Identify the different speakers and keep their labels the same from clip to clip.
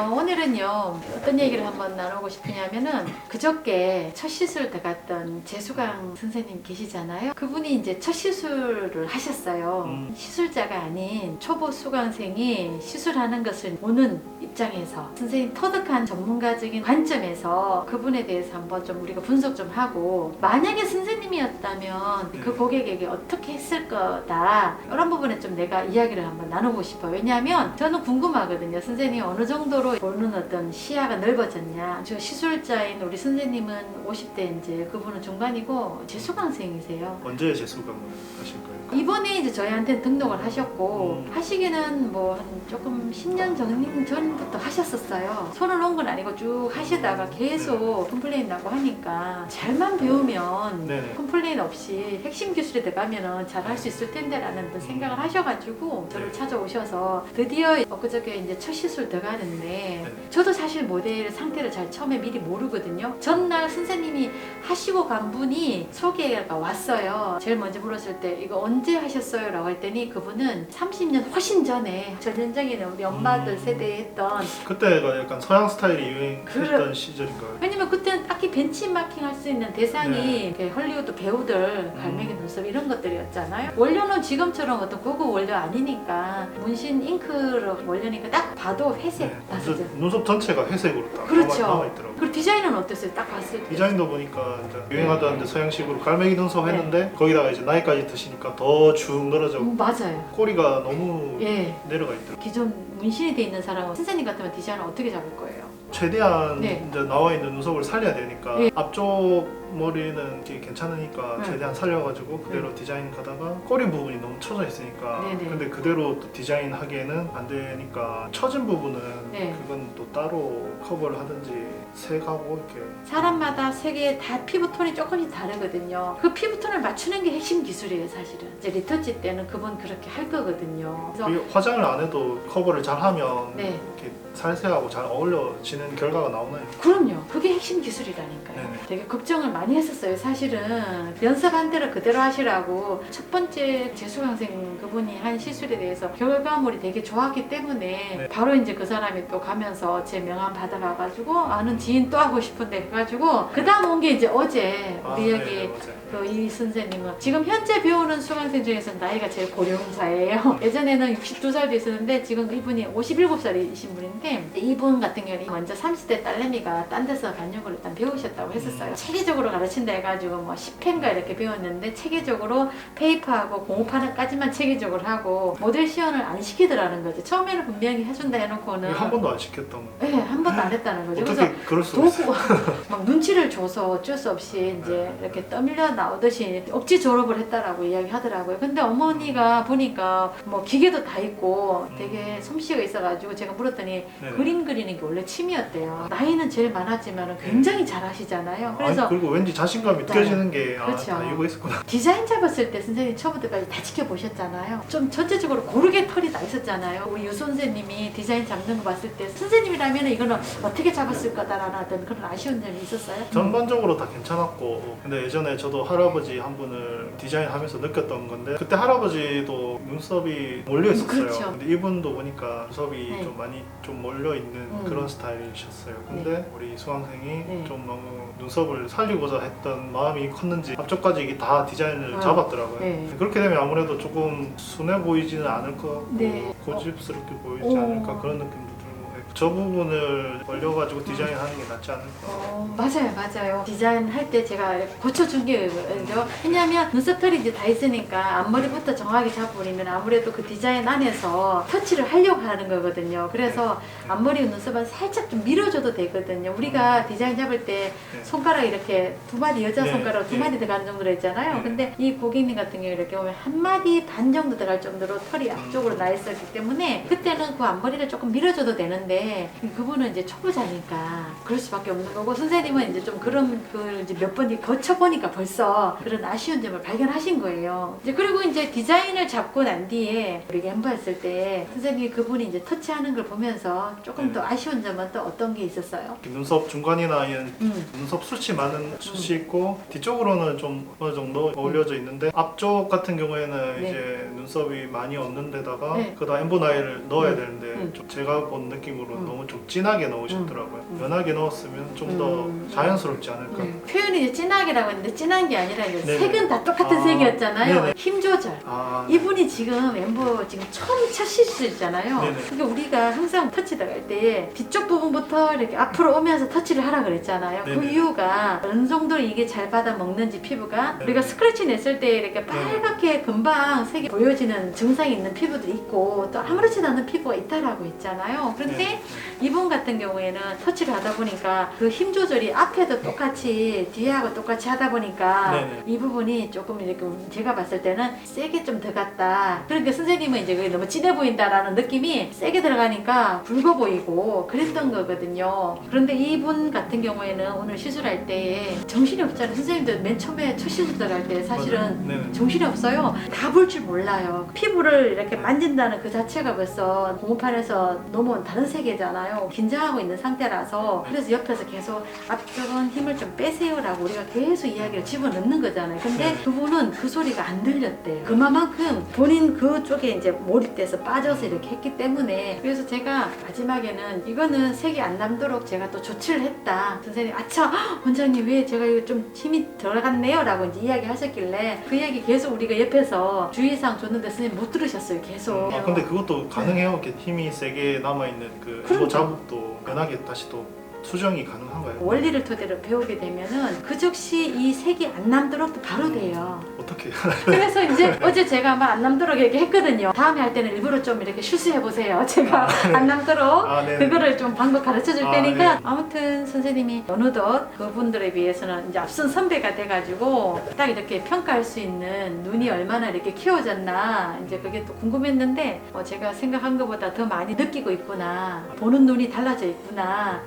Speaker 1: 그러면요 오늘은요 어떤 얘기를 한번 나누고 싶으냐면은 그저께 첫 시술 들어갔던 재수강 선생님 계시잖아요. 그분이 이제 첫 시술을 하셨어요. 시술자가 아닌 초보 수강생이 시술하는 것을 보는 입장에서 선생님 터득한 전문가적인 관점에서 그분에 대해서 한번 좀 우리가 분석 좀 하고, 만약에 선생님이었다면 그 고객에게 어떻게 했을 거다, 이런 부분에 좀 내가 이야기를 한번 나누고 싶어요. 왜냐하면 저는 궁금하거든요. 선생님이 어느 정도로 보는 어떤 시야가 넓어졌냐. 저 시술자인 우리 선생님은 50대인지 그분은 중반이고 재수강생이세요.
Speaker 2: 언제 재수강을 하실 거예요?
Speaker 1: 이번에 이제 저희한테 등록을 하셨고 하시기는 뭐 한 조금 10년 전부터 하셨었어요. 손을 놓은 건 아니고 쭉 하시다가 계속 컴플레인 나고 하니까 잘만 배우면
Speaker 2: 네네.
Speaker 1: 컴플레인 없이 핵심 기술에 들어가면은 잘 할 수 있을 텐데라는 어떤 생각을 하셔가지고 저를
Speaker 2: 네.
Speaker 1: 찾아오셔서 드디어 엊그저께 이제 첫 시술 들어가는데
Speaker 2: 네.
Speaker 1: 저도 사실 모델 상태를 잘 처음에 미리 모르거든요. 전날 선생님이 하시고 간 분이 소개가 왔어요. 제일 먼저 물었을 때 이거 언제 하셨어요? 라고 했더니 그분은 30년 훨씬 전에 전형적인 우리 엄마들 세대에 했던,
Speaker 2: 그때가 약간 서양 스타일이 유행했던 시절인가요?
Speaker 1: 왜냐면 그때는 딱히 벤치마킹 할 수 있는 대상이 그 헐리우드 배우들, 갈매기 눈썹 이런 것들이었잖아요. 원료는 지금처럼 어떤 고급 원료 아니니까 문신 잉크로 원료니까 딱 봐도 회색.
Speaker 2: 네.
Speaker 1: 맞죠?
Speaker 2: 눈썹 전체가 회색으로 딱
Speaker 1: 그렇죠.
Speaker 2: 남아있더라고요.
Speaker 1: 그리고 디자인은 어땠어요? 딱 봤을 때.
Speaker 2: 디자인도 보니까 이제 유행하던 서양식으로 갈매기 눈썹 했는데 거기다가 이제 나이까지 드시니까 더 쭉 늘어져
Speaker 1: 맞아요.
Speaker 2: 꼬리가 너무
Speaker 1: 예.
Speaker 2: 내려가 있더라고요.
Speaker 1: 기존 문신이 돼 있는 사람은 선생님 같으면 디자인을 어떻게 잡을 거예요?
Speaker 2: 최대한
Speaker 1: 네.
Speaker 2: 이제 나와 있는 눈썹을 살려야 되니까
Speaker 1: 네.
Speaker 2: 앞쪽 머리는 이렇게 괜찮으니까
Speaker 1: 네.
Speaker 2: 최대한 살려가지고 그대로 디자인 가다가 꼬리 부분이 너무 처져 있으니까
Speaker 1: 네네.
Speaker 2: 근데 그대로 또 디자인 하기에는 안 되니까 처진 부분은
Speaker 1: 네.
Speaker 2: 그건 또 따로 커버를 하든지 색하고 이렇게
Speaker 1: 사람마다 색의 다 피부톤이 조금씩 다르거든요. 그 피부톤을 맞추는 게 핵심 기술이에요, 사실은. 이제 리터치 때는 그분 그렇게 할 거거든요. 그래서
Speaker 2: 그리고 화장을 안 해도 커버를 잘 하면
Speaker 1: 네.
Speaker 2: 이렇게 살색하고 잘 어울려지는 결과가 나오나요?
Speaker 1: 그럼요. 그게 핵심 기술이라니까요.
Speaker 2: 네네.
Speaker 1: 되게 걱정을 많이 했었어요. 사실은 연습한 대로 그대로 하시라고. 첫 번째 재수강생 그분이 한 시술에 대해서 결과물이 되게 좋았기 때문에
Speaker 2: 네.
Speaker 1: 바로 이제 그 사람이 또 가면서 제 명함 받아가가지고 아는 지인 또 하고 싶은데 해가지고 그 다음 온 게 이제 어제 우리 여기
Speaker 2: 네, 맞아요.
Speaker 1: 그 이 선생님은 지금 현재 배우는 수강생 중에서 나이가 제일 고령사예요. 예전에는 62살도 있었는데 지금 이분이 57살이신 분인데, 이분 같은 경우는 먼저 30대 딸내미가 딴 데서 간육을 일단 배우셨다고 했었어요. 체계적으로 가르친다 해가지고 뭐 10회인가 이렇게 배웠는데 체계적으로 페이퍼하고 공업하는까지만 체계적으로 하고 모델 시연을 안 시키더라는 거죠. 처음에는 분명히 해준다 해놓고는
Speaker 2: 한 번도 안 시켰던 거.
Speaker 1: 네, 한 번도 안 했다는 거죠.
Speaker 2: 어떻게 그럴 수가 있어요?
Speaker 1: 도구 막 눈치를 줘서 어쩔 수 없이 이제 이렇게 떠밀려 나오듯이 억지 졸업을 했다라고 이야기하더라고요. 근데 어머니가 보니까 뭐 기계도 다 있고 되게 솜씨가 있어가지고 제가 물었더니
Speaker 2: 네네.
Speaker 1: 그림 그리는 게 원래 취미였대요. 나이는 제일 많았지만 굉장히 잘하시잖아요. 그래서
Speaker 2: 그리고 왠지 자신감이 느껴지는 게
Speaker 1: 그렇죠.
Speaker 2: 다 이유가 있었구나.
Speaker 1: 디자인 잡았을 때 선생님 처음부터까지 다 지켜보셨잖아요. 좀 전체적으로 고르게 털이 나 있었잖아요. 우리 유 선생님이 디자인 잡는 거 봤을 때 선생님이라면 이거는 어떻게 잡았을 거다라는 어떤 그런 아쉬운 점이 있었어요?
Speaker 2: 전반적으로 다 괜찮았고, 근데 예전에 저도 할아버지 한 분을 디자인하면서 느꼈던 건데 그때 할아버지도 눈썹이 몰려 있었어요.
Speaker 1: 그렇죠.
Speaker 2: 근데 이분도 보니까 눈썹이
Speaker 1: 네.
Speaker 2: 좀 많이 좀 몰려 있는 그런 스타일이셨어요. 근데 우리 수강생이
Speaker 1: 네.
Speaker 2: 좀 너무 눈썹을 살리고자 했던 마음이 컸는지 앞쪽까지 이게 다 디자인을 잡았더라고요.
Speaker 1: 네.
Speaker 2: 그렇게 되면 아무래도 조금 순해 보이지는 않을 것 같고
Speaker 1: 네.
Speaker 2: 고집스럽게 보이지
Speaker 1: 오.
Speaker 2: 않을까 그런 느낌도 들고, 저 부분을 벌려가지고 디자인하는 게 낫지 않을까.
Speaker 1: 맞아요. 디자인 할 때 제가 고쳐준 게 그죠? 왜냐면 눈썹털이 이제 다 있으니까 앞머리부터 정확히 잡아버리면 아무래도 그 디자인 안에서 터치를 하려고 하는 거거든요. 그래서 앞머리 눈썹은 살짝 좀 밀어줘도 되거든요. 우리가 디자인 잡을 때 손가락 이렇게 두 마디, 여자
Speaker 2: 네.
Speaker 1: 손가락 두 마디 들어가는 정도로 했잖아요.
Speaker 2: 네.
Speaker 1: 근데 이 고객님 같은 경우 이렇게 보면 한 마디 반 정도 들어갈 정도로 털이 앞쪽으로 나 있었기 때문에 그때는 그 앞머리를 조금 밀어줘도 되는데 그분은 이제 초보자니까 그럴 수밖에 없는 거고, 선생님은 이제 좀 그런 그 이제 몇 번 거쳐보니까 벌써 그런 아쉬운 점을 발견하신 거예요. 이제 그리고 이제 디자인을 잡고 난 뒤에 우리 엠버 했을 때 선생님이 그분이 이제 터치하는 걸 보면서 조금 더 아쉬운 점은 또 어떤 게 있었어요?
Speaker 2: 눈썹 중간이나 이런 눈썹 숱이 많은 숱이 있고 뒤쪽으로는 좀 어느 정도 어울려져 있는데 앞쪽 같은 경우에는
Speaker 1: 네.
Speaker 2: 이제 눈썹이 많이 없는 데다가
Speaker 1: 네.
Speaker 2: 그다음 엠보 나이를 넣어야 되는데 좀 제가 본 느낌으로는 식으로 너무 좀 진하게 넣으셨더라고요. 연하게 넣었으면 좀 더 자연스럽지 않을까.
Speaker 1: 표현이 이제 진하게라고 했는데 진한 게 아니라 이제
Speaker 2: 네네.
Speaker 1: 색은 다 똑같은
Speaker 2: 아,
Speaker 1: 색이었잖아요.
Speaker 2: 네네.
Speaker 1: 힘 조절.
Speaker 2: 아,
Speaker 1: 이분이 지금 엠보 지금 처음 첫 시술이잖아요.
Speaker 2: 네네.
Speaker 1: 그러니까 우리가 항상 터치 들어갈 때 뒤쪽 부분부터 이렇게 앞으로 오면서 터치를 하라 그랬잖아요. 그
Speaker 2: 네네.
Speaker 1: 이유가 어느 정도 이게 잘 받아 먹는지 피부가
Speaker 2: 네네.
Speaker 1: 우리가 스크래치 냈을 때 이렇게 빨갛게 금방 색이 보여지는 증상이 있는 피부들이 있고 또 아무렇지도 않은 피부가 있다라고 했잖아요. 그런데
Speaker 2: 네.
Speaker 1: 이분 같은 경우에는 터치를 하다 보니까 그 힘 조절이 앞에도 똑같이 뒤하고 똑같이 하다 보니까
Speaker 2: 네네.
Speaker 1: 이 부분이 조금 이렇게 제가 봤을 때는 세게 좀 들어갔다. 그러니까 선생님은 이제 그게 너무 진해 보인다라는 느낌이 세게 들어가니까 붉어 보이고 그랬던 거거든요. 그런데 이분 같은 경우에는 오늘 시술할 때 정신이 없잖아요. 선생님들 맨 처음에 첫 시술 들어갈 때 사실은
Speaker 2: 네네.
Speaker 1: 정신이 없어요. 다 볼 줄 몰라요. 피부를 이렇게 만진다는 그 자체가 벌써 공업판에서 넘어온 다른 세계잖아요. 긴장하고 있는 상태라서 그래서 옆에서 계속 앞쪽은 힘을 좀 빼세요라고 우리가 계속 이야기를 집어넣는 거잖아요. 근데 그분은 그 소리가 안 들렸대요. 그만큼 본인 그쪽에 이제 몰입돼서 빠져서 이렇게 했기 때문에 그래서 제가 마지막에는 이거는 색이 안 남도록 제가 또 조치를 했다. 선생님 아차 원장님 왜 제가 이거 좀 힘이 들어갔네요 라고 이제 이야기 하셨길래 그 얘기 계속 우리가 옆에서 주의사항 줬는데 선생님 못 들으셨어요 계속.
Speaker 2: 아, 근데 그것도 가능해요? 이렇게 힘이 세게 남아있는 그
Speaker 1: 그럼요.
Speaker 2: 이거 자국도 연하게 다시 또 수정이 가능한가요?
Speaker 1: 원리를 토대로 배우게 되면은 그 즉시 이 색이 안 남도록 또 바로 돼요.
Speaker 2: 어떻게 해요?
Speaker 1: 그래서 이제 어제 제가 막 안 남도록 얘기했거든요. 다음에 할 때는 일부러 좀 이렇게 실수해 보세요. 제가 안 남도록
Speaker 2: 아, 네.
Speaker 1: 그거를 좀 방법 가르쳐 줄
Speaker 2: 아,
Speaker 1: 테니까
Speaker 2: 네.
Speaker 1: 아무튼 선생님이 어느덧 그분들에 비해서는 이제 앞선 선배가 돼가지고 딱 이렇게 평가할 수 있는 눈이 얼마나 이렇게 키워졌나 이제 그게 또 궁금했는데 제가 생각한 것보다 더 많이 느끼고 있구나. 보는 눈이 달라져 있구나.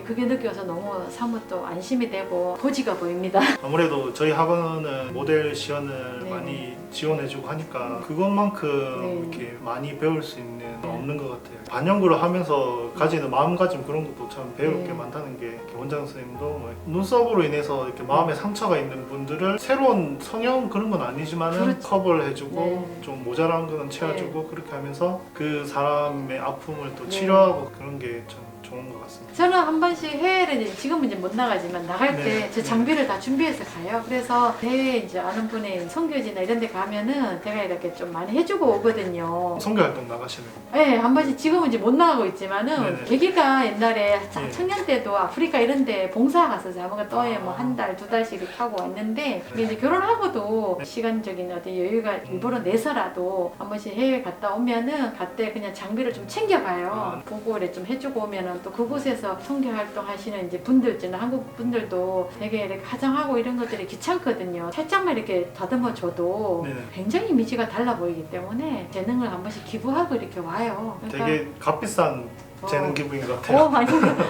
Speaker 1: 그게 느껴서 너무 사뭇 또 안심이 되고 고지가 보입니다.
Speaker 2: 아무래도 저희 학원은 모델 시연을
Speaker 1: 네.
Speaker 2: 많이 지원해주고 하니까 그것만큼
Speaker 1: 네.
Speaker 2: 이렇게 많이 배울 수 있는 없는 것 같아요. 반영구를 하면서 가지는 마음가짐 그런 것도 참 배울
Speaker 1: 네.
Speaker 2: 게 많다는 게 이렇게 원장 선생님도 뭐 눈썹으로 인해서 이렇게 마음에 상처가 있는 분들을 새로운 성형 그런 건 아니지만은
Speaker 1: 그렇죠.
Speaker 2: 커버를 해주고
Speaker 1: 네.
Speaker 2: 좀 모자란 거는 채워주고 그렇게 하면서 그 사람의 아픔을 또 치료하고 그런 게 참 좋은 것 같습니다.
Speaker 1: 저는 한 번씩 해외를 이제 지금은 이제 못 나가지만 나갈 때
Speaker 2: 네.
Speaker 1: 제 장비를 다 준비해서 가요. 그래서 해외 이제 아는 분의 선교지나 이런 데 가면은 제가 이렇게 좀 많이 해주고 오거든요.
Speaker 2: 선교 활동 나가시는 거.
Speaker 1: 네, 한 번씩 지금은 이제 못 나가고 있지만은
Speaker 2: 네네.
Speaker 1: 계기가 옛날에
Speaker 2: 네.
Speaker 1: 청년 때도 아프리카 이런 데 봉사 가서 자모가 떠에 뭐 한 달, 두 달씩 이렇게 하고 왔는데 이게 이제 결혼하고도 시간적인 어떤 여유가 일부러 내서라도 한 번씩 해외 갔다 오면은 그때 그냥 장비를 좀 챙겨가요. 보고 이렇게 좀 해주고 오면은 또 그곳에서 선교 활동 하시는 이제 분들 있잖아요. 한국 분들도 되게 이렇게 화장하고 이런 것들이 귀찮거든요. 살짝만 이렇게 다듬어 줘도
Speaker 2: 네네.
Speaker 1: 굉장히 이미지가 달라 보이기 때문에 재능을 한 번씩 기부하고 이렇게 와요.
Speaker 2: 되게 값비싼 재능 기부인 것 같아요.
Speaker 1: 아니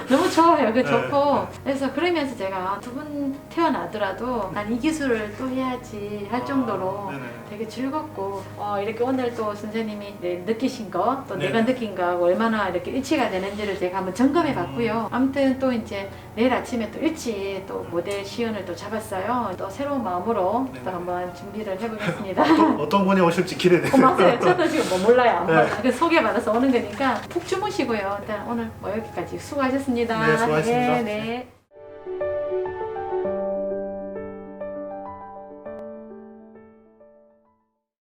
Speaker 1: 너무 좋아요. 그
Speaker 2: 네,
Speaker 1: 좋고 그래서 그러면서 제가 두 분 태어나더라도 난 이 기술을 또 해야지 할 정도로
Speaker 2: 네네.
Speaker 1: 되게 즐겁고 이렇게 오늘 또 선생님이 느끼신 거 또
Speaker 2: 네.
Speaker 1: 내가 느낀 거하고 얼마나 이렇게 일치가 되는지를 제가 한번 점검해 봤고요. 아무튼 또 이제 내일 아침에 또 일찍 또 모델 시연을 또 잡았어요. 또 새로운 마음으로
Speaker 2: 네.
Speaker 1: 또 한번 준비를 해보겠습니다.
Speaker 2: 어떤 분이 오실지 기대돼요.
Speaker 1: 맞아요. 저도 지금 뭐 몰라요.
Speaker 2: 네.
Speaker 1: 그 소개받아서 오는 거니까 푹 주무시고요. 일단 오늘 뭐 여기까지 수고하셨습니다.
Speaker 2: 네, 수고하셨습니다.
Speaker 1: 네.